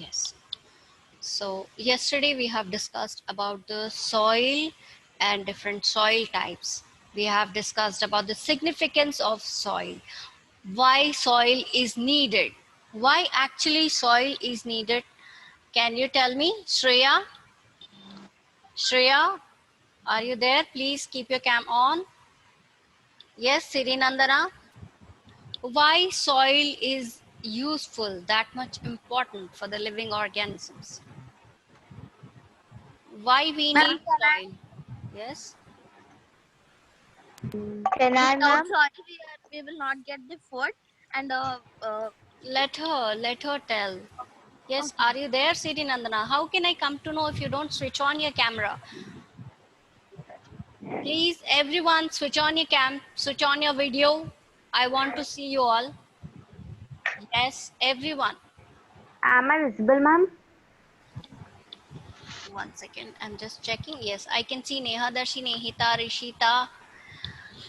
Yes. So yesterday we have discussed about the soil and different soil types. We have discussed about the significance of soil, why soil is needed, why actually soil is needed. Can you tell me, Shreya? Shreya, are you there? Please keep your cam on. Yes, Sirinandana. Why soil is useful, that much important for the living organisms? Why we Ma'am, need soil? Yes. can I, Without ma'am? soil, we will not get the food. And Let her tell. Yes, are you there, Siri Nandana? How can I come to know if you don't switch on your camera? Please, everyone, switch on your cam, switch on your video. I want to see you all. Yes, everyone. Am I visible, ma'am? 1 second, I'm just checking. Yes, I can see Neha, Darshi, Nehita, Rishita.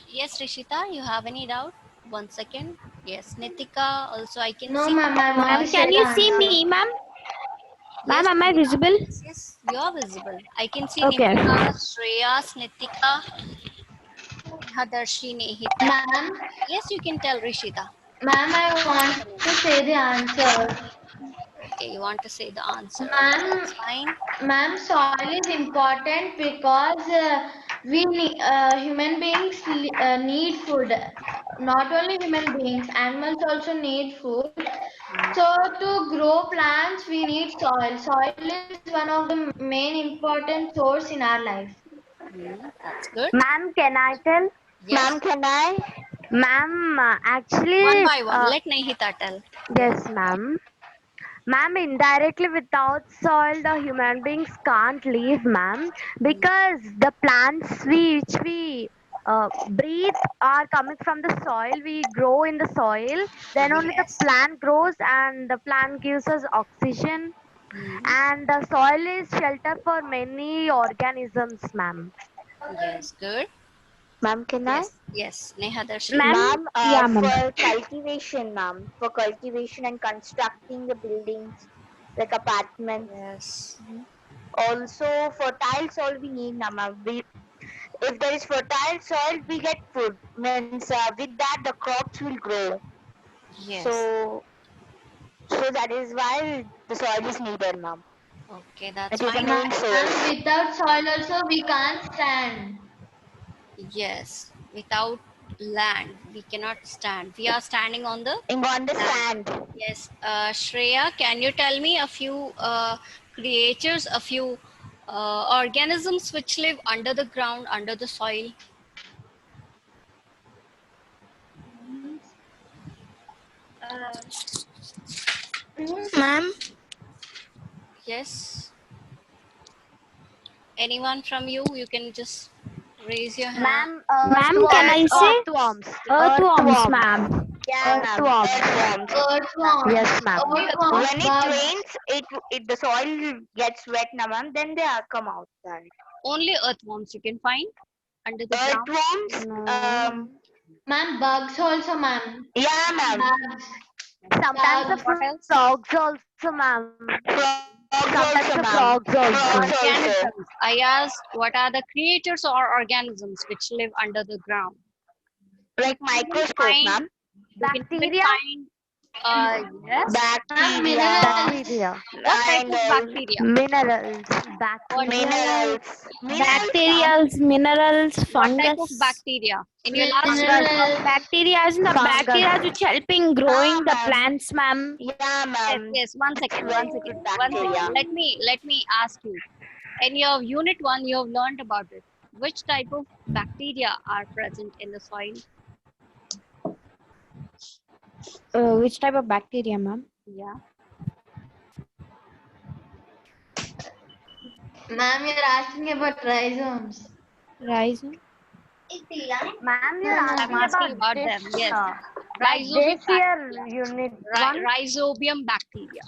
Yes, Rishita, you have any doubt? 1 second. Yes, Nitika, also I can No, see. ma'am, I want Ma'am, to say can the you see answer. me, ma'am? Ma'am, Yes, am I Neha. visible? Yes, yes, you are visible. I can see Okay. Nitika, Shreyas, Nitika, Hadarshi, Nehita. Ma'am, Yes, you can tell Rishita. ma'am, I want to say the answer. Okay, you want to say the answer. Okay, Ma'am, that's fine. ma'am, soil is important because human beings need food. Not only human beings, animals also need food. So to grow plants, we need soil. Soil is one of the main important source in our life. That's good. Ma'am, can I tell? Yes, Ma'am, can I? Ma'am, one actually, by one. Let Nehita tell. Yes. yes, ma'am. Ma'am, indirectly without soil, the human beings can't live, ma'am, because the plants which we breathe are coming from the soil. We grow in the soil, then only the Yes. plant grows, and the plant gives us oxygen. Hmm. And the soil is shelter for many organisms, ma'am. Yes, good. Ma'am, can I? Yes, yes. Neha Darshi. Ma'am, Ma'am, yeah, ma'am. for cultivation, ma'am, for cultivation and constructing the buildings like apartments. Yes. Also, fertile soil we need, now, ma'am. If there is fertile soil, we get food. Means with that the crops will grow. Yes. So, so that is why the soil is needed, ma'am. Okay, that's It is the fine. main Ma'am, source. without soil also we can't stand. Yes. Without land, we cannot stand. We are standing on the In land. understand. Yes. Shreya, can you tell me a few creatures, a few organisms which live under the ground, under the soil? ma'am, Yes. Anyone from you? You can just raise your hand. Ma'am, Ma'am, can I say? earthworms. Earthworms, Earthworms. ma'am. Yeah, ma'am. Earthworms. Earthworms. Yes, Earthworms, ma'am. Only earthworms, earthworms. When it bugs. rains, it the soil gets wet, na ma'am. Then they are come outside. Only earthworms you can find under the ground. Earthworms. No. Ma'am, bugs also, ma'am. Yeah, ma'am. Bugs, Sometimes the bugs. What else? frogs also, ma'am. Frogs Sometimes also, the ma'am. frogs also. Frogs also. Organisms. I asked what are the creatures or organisms which live under the ground. Like You can microscope, find, ma'am. you can even Bacteria. find, yes. Ma'am, Bacteria minerals. Bacteria. What type and of bacteria? Minerals. What, Bacteria like minerals. Minerals, ma'am. Bacterials, minerals, what type of fungus. bacteria? In your last fungus. lecture, Minerals. Bacteria is the Fungus. bacteria which helping Ah, growing the ma'am. plants, ma'am. Yeah, yes, ma'am. yes. One It's second, very one good second, one bacteria. second. Let me ask you. In your unit one, you have learned about it. Which type of bacteria are present in the soil? Which type of bacteria, ma'am? Yeah. Ma'am, you're asking about rhizomes. Rhizome. Ma'am, you're No, no, I'm asking no. asking about about this, them. Yes. right? Rhizobium This bacteria. year, unit one. Rhizobium bacteria.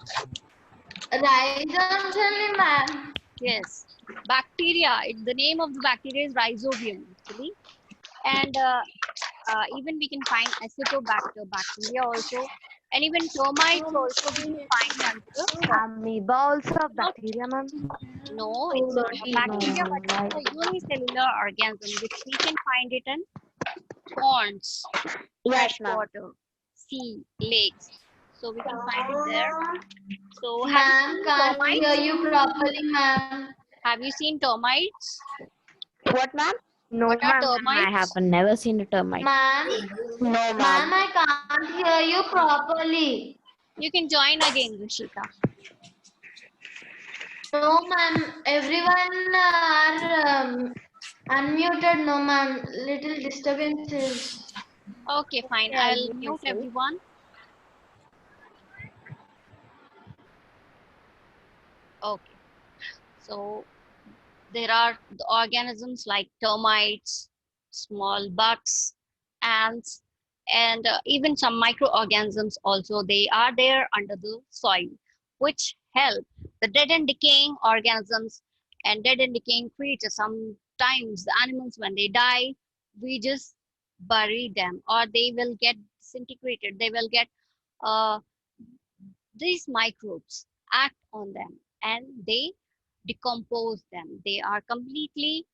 Rhizomes only, ma'am. Yes. Bacteria. The name of the bacteria is rhizobium, actually. And even we can find acetobacter bacteria also, and even termites also we can find under the soil. Amoeba also a Not, bacteria, ma'am. no, it's not a Totally no. bacteria, but No, it's like a unicellular organism which we can find it in ponds, Yes, fresh ma'am. water, sea, lakes. So we can find it there. So have you Ma'am, seen can't hear termites? you properly, ma'am. Have you seen termites? What, ma'am? What no, are ma'am. I have termites? never seen a termite. Ma'am, No, ma'am, ma'am. I can't hear you properly. You can join again, Rishita. No, ma'am, everyone are unmuted. No, ma'am, little disturbances. Okay, fine. Okay, I'll I'll mute mute myself. everyone. Okay. So there are the organisms like termites, small bugs, ants, and even some microorganisms also. They are there under the soil, which help the dead and decaying organisms and dead and decaying creatures. Sometimes the animals, when they die, we just bury them, or they will get disintegrated. They will get uh, these microbes act on them and they decompose them. They are completely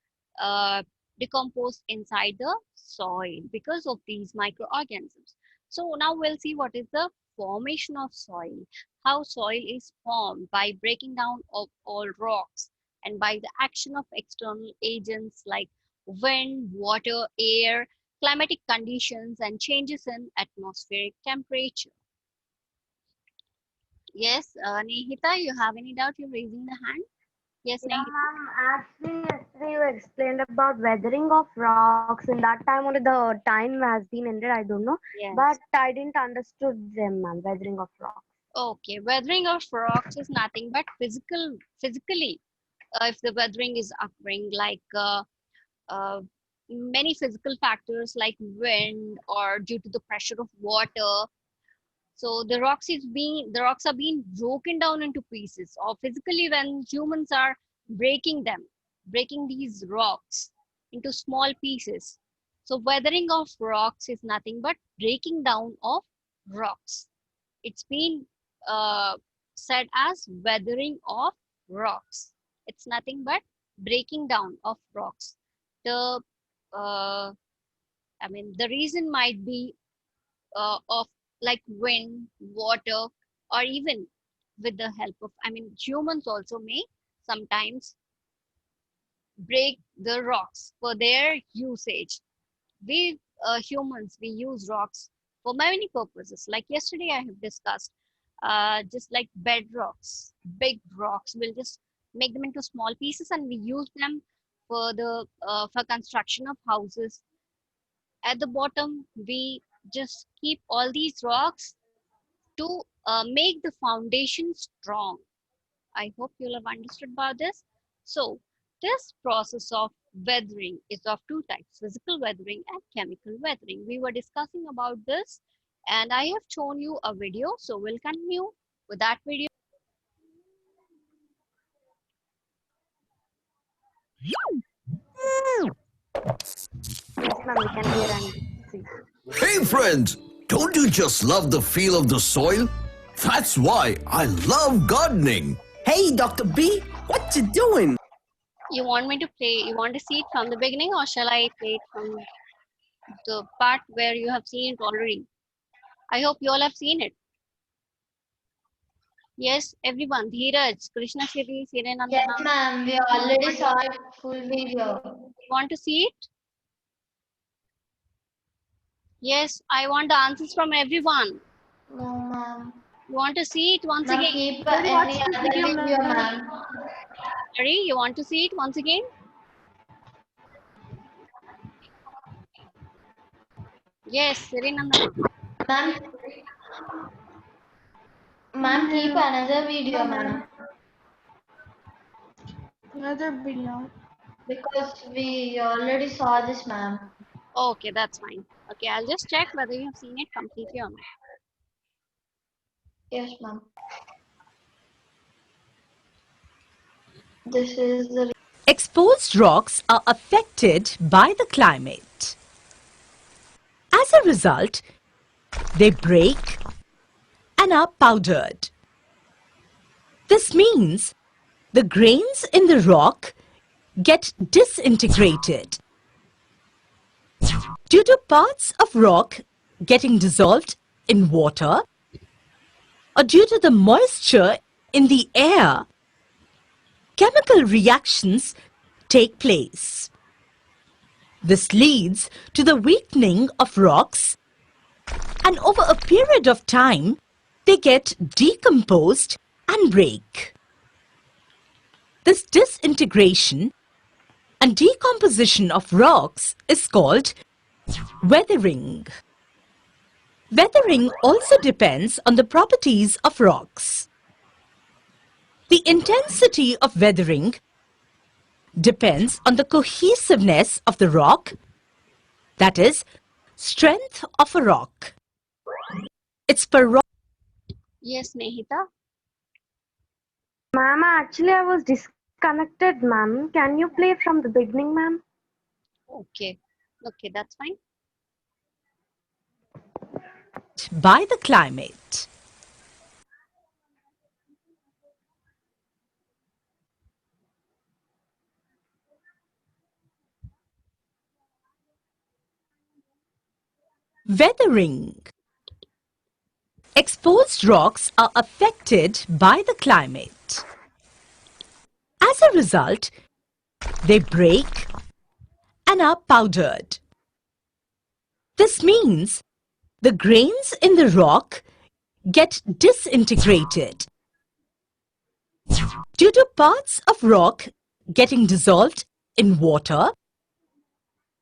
uh, decomposed inside the soil because of these microorganisms. So now we'll see what is the formation of soil, how soil is formed by breaking down of all rocks and by the action of external agents like wind, water, air, climatic conditions, and changes in atmospheric temperature. Yes, Nehita, you have any doubt? You're raising the hand. Yes, yeah, Nehita. ma'am. Actually, yesterday you explained about weathering of rocks. In that time only the time has been ended. I don't know, but Yes. I didn't understood them, ma'am. Weathering of rocks. Okay. Weathering of rocks is nothing but physically, if the weathering is occurring, like uh, many physical factors like wind or due to the pressure of water. So the rocks are being broken down into pieces, or physically when humans are breaking them, breaking these rocks into small pieces. So weathering of rocks is nothing but breaking down of rocks. It's been uh, said as weathering of rocks. It's nothing but breaking down of rocks. The uh, the reason might be of like wind, water, or even with the help of, humans also may sometimes break the rocks for their usage. We humans, we use rocks for many purposes. Like yesterday, I have discussed, just like bed rocks, big rocks. We'll just make them into small pieces, and we use them for the for construction of houses. At the bottom, we just keep all these rocks to make the foundation strong. I hope you'll have understood about this. So, this process of weathering is of two types, physical weathering and chemical weathering. We were discussing about this, and I have shown you a video. So, we'll continue with that video. Yes, ma'am. We can hear and see. Hey friends, don't you just love the feel of the soil? That's why I love gardening. Hey, Dr. B, what you doing? You want me to play, you want to see it from the beginning, or shall I play it from the part where you have seen it already? I hope you all have seen it. Yes, everyone. Dheeraj, Krishna Shri, Yes, Sirenandana. ma'am, we already saw it full video. You want to see it? Yes, I want the answers from everyone. No, ma'am. You want to see it once Now again? keep any other video, ma'am. Sorry, you want to see it once again? Yes, Sirinandana. Ma'am, ma'am, keep another video, ma'am. Another video. Because we already saw this, ma'am. Okay, that's fine. Okay, I'll just check whether you have seen it completely or not. Yes, ma'am. This is the Exposed rocks are affected by the climate. a result, they break and are powdered. This means the grains in the rock get disintegrated. Due to parts of rock getting dissolved in water or due to the moisture in the air, chemical reactions take place. This leads to the weakening of rocks, and over a period of time, they get decomposed and break. This disintegration and decomposition of rocks is called weathering. Weathering also depends on the properties of rocks. The intensity of weathering depends on the cohesiveness of the rock, that is, strength of a rock. Its Yes, Nehita. Ma'am, actually I was disconnected, ma'am. Can you play from the beginning, ma'am? Okay. Okay, that's fine. by the climate. Weathering. Exposed rocks are affected by the climate. As a result, they break and are powdered. This means the grains in the rock get disintegrated. Due to parts of rock getting dissolved in water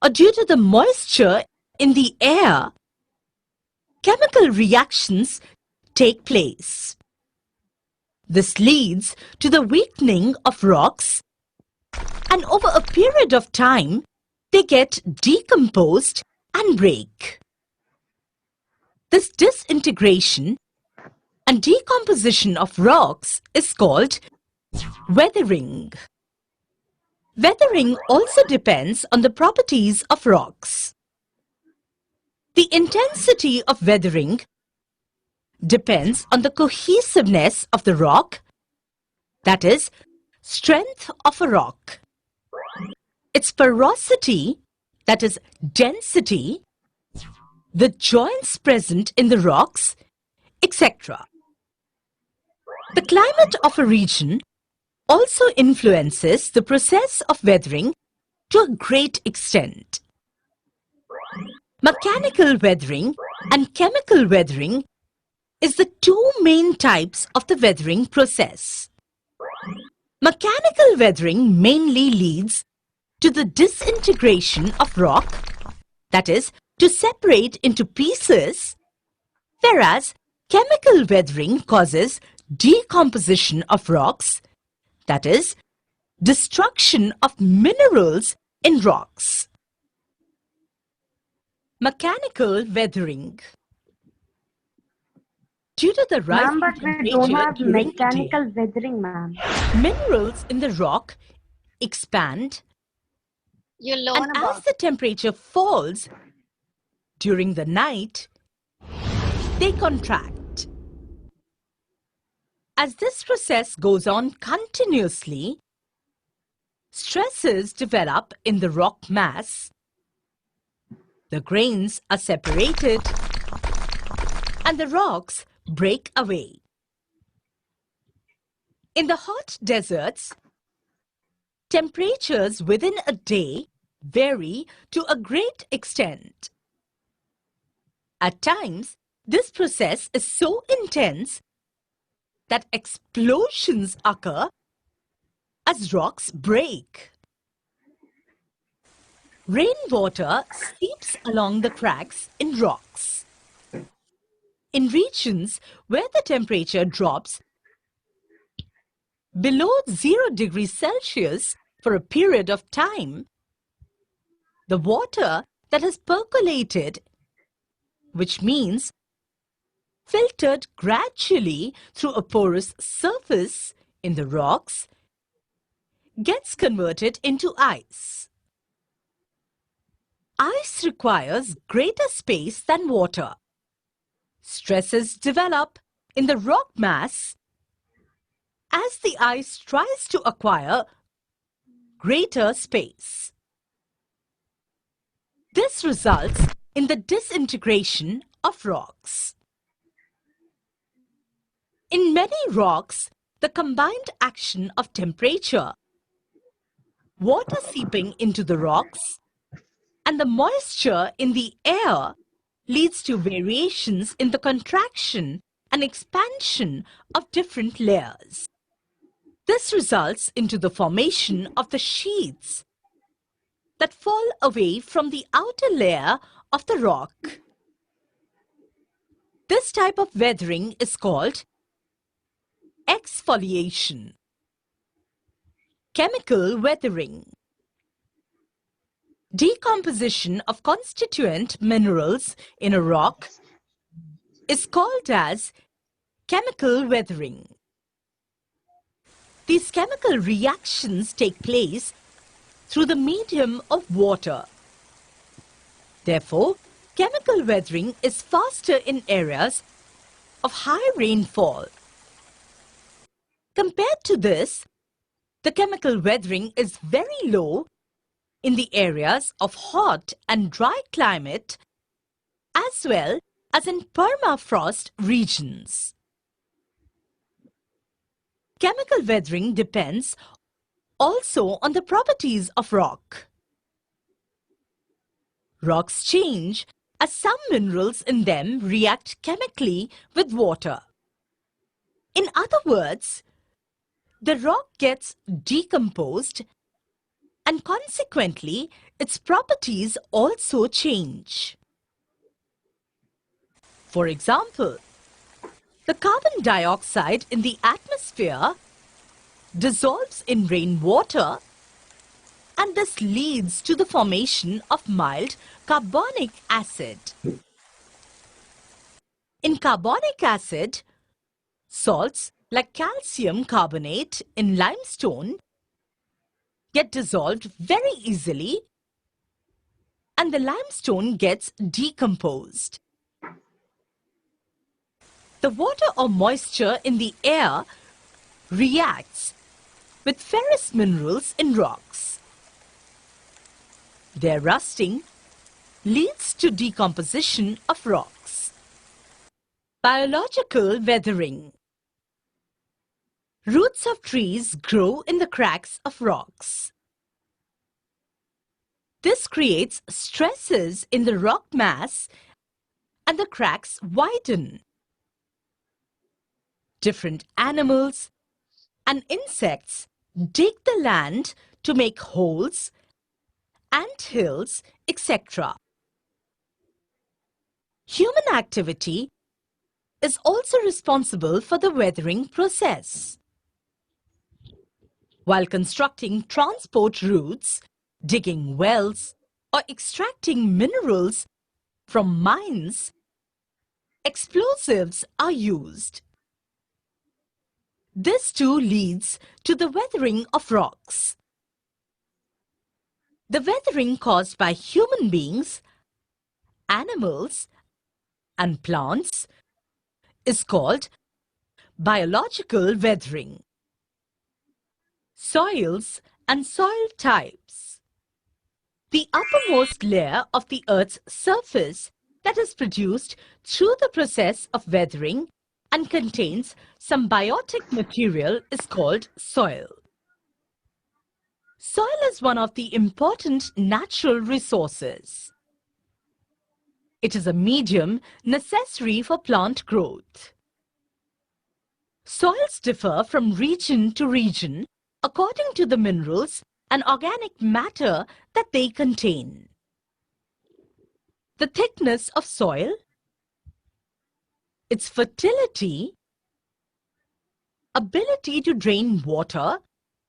or due to the moisture in the air, chemical reactions take place. This leads to the weakening of rocks, and over a period of time, they get decomposed and break. This disintegration and decomposition of rocks is called weathering. Weathering also depends on the properties of rocks. The intensity of weathering depends on the cohesiveness of the rock, that is, strength of a rock. Its porosity, that is, density, the joints present in the rocks, etc. The climate of a region also influences the process of weathering to a great extent. Mechanical weathering and chemical weathering is the two main types of the weathering process. Mechanical weathering mainly leads to the disintegration of rock, that is, to separate into pieces, whereas chemical weathering causes decomposition of rocks, that is, destruction of minerals in rocks. Mechanical weathering. Due to the Ma'am, rising but we don't temperature have during the day, mechanical weathering, ma'am. minerals in the rock expand, You and learn as about the temperature falls during the night, they contract. As this process goes on continuously, stresses develop in the rock mass, the grains are separated, and the rocks break away. In the hot deserts, temperatures within a day vary to a great extent. At times, this process is so intense that explosions occur as rocks break. Rainwater seeps along the cracks in rocks. In regions where the temperature drops below 0 degrees Celsius for a period of time, the water that has percolated, which means filtered gradually through a porous surface in the rocks, gets converted into ice. Ice requires greater space than water. Stresses develop in the rock mass as the ice tries to acquire greater space. This results in the disintegration of rocks. In many rocks, the combined action of temperature, water seeping into the rocks, and the moisture in the air leads to variations in the contraction and expansion of different layers. This results into the formation of the sheets that fall away from the outer layer of the rock. This type of weathering is called exfoliation. Chemical weathering. Decomposition of constituent minerals in a rock is called as chemical weathering. These chemical reactions take place through the medium of water. Therefore, chemical weathering is faster in areas of high rainfall. Compared to this, the chemical weathering is very low in the areas of hot and dry climate as well as in permafrost regions. Chemical weathering depends also on the properties of rock. Rocks change as some minerals in them react chemically with water. In other words, the rock gets decomposed and consequently its properties also change. For example, the carbon dioxide in the atmosphere dissolves in rainwater, and this leads to the formation of mild carbonic acid. In carbonic acid, salts like calcium carbonate in limestone get dissolved very easily, and the limestone gets decomposed. The water or moisture in the air reacts with ferrous minerals in rocks. Their rusting leads to decomposition of rocks. Biological weathering. Roots of trees grow in the cracks of rocks. This creates stresses in the rock mass and the cracks widen. Different animals and insects dig the land to make holes, ant hills, etc. Human activity is also responsible for the weathering process. While constructing transport routes, digging wells, or extracting minerals from mines, explosives are used. This too leads to the weathering of rocks. The weathering caused by human beings, animals, and plants is called biological weathering. Soils and soil types. The uppermost layer of the Earth's surface that is produced through the process of weathering and contains some biotic material is called soil. Soil is one of the important natural resources. It is a medium necessary for plant growth. Soils differ from region to region according to the minerals and organic matter that they contain. The thickness of soil, its fertility, ability to drain water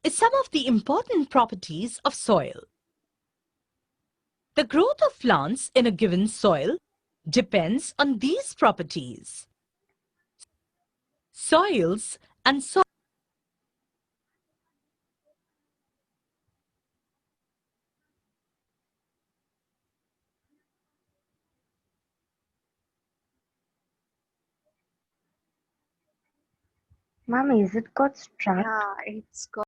is some of the important properties of soil. The growth of plants in a given soil depends on these properties. Soils and soil. Ma'am, is it got struck? Yeah, it's got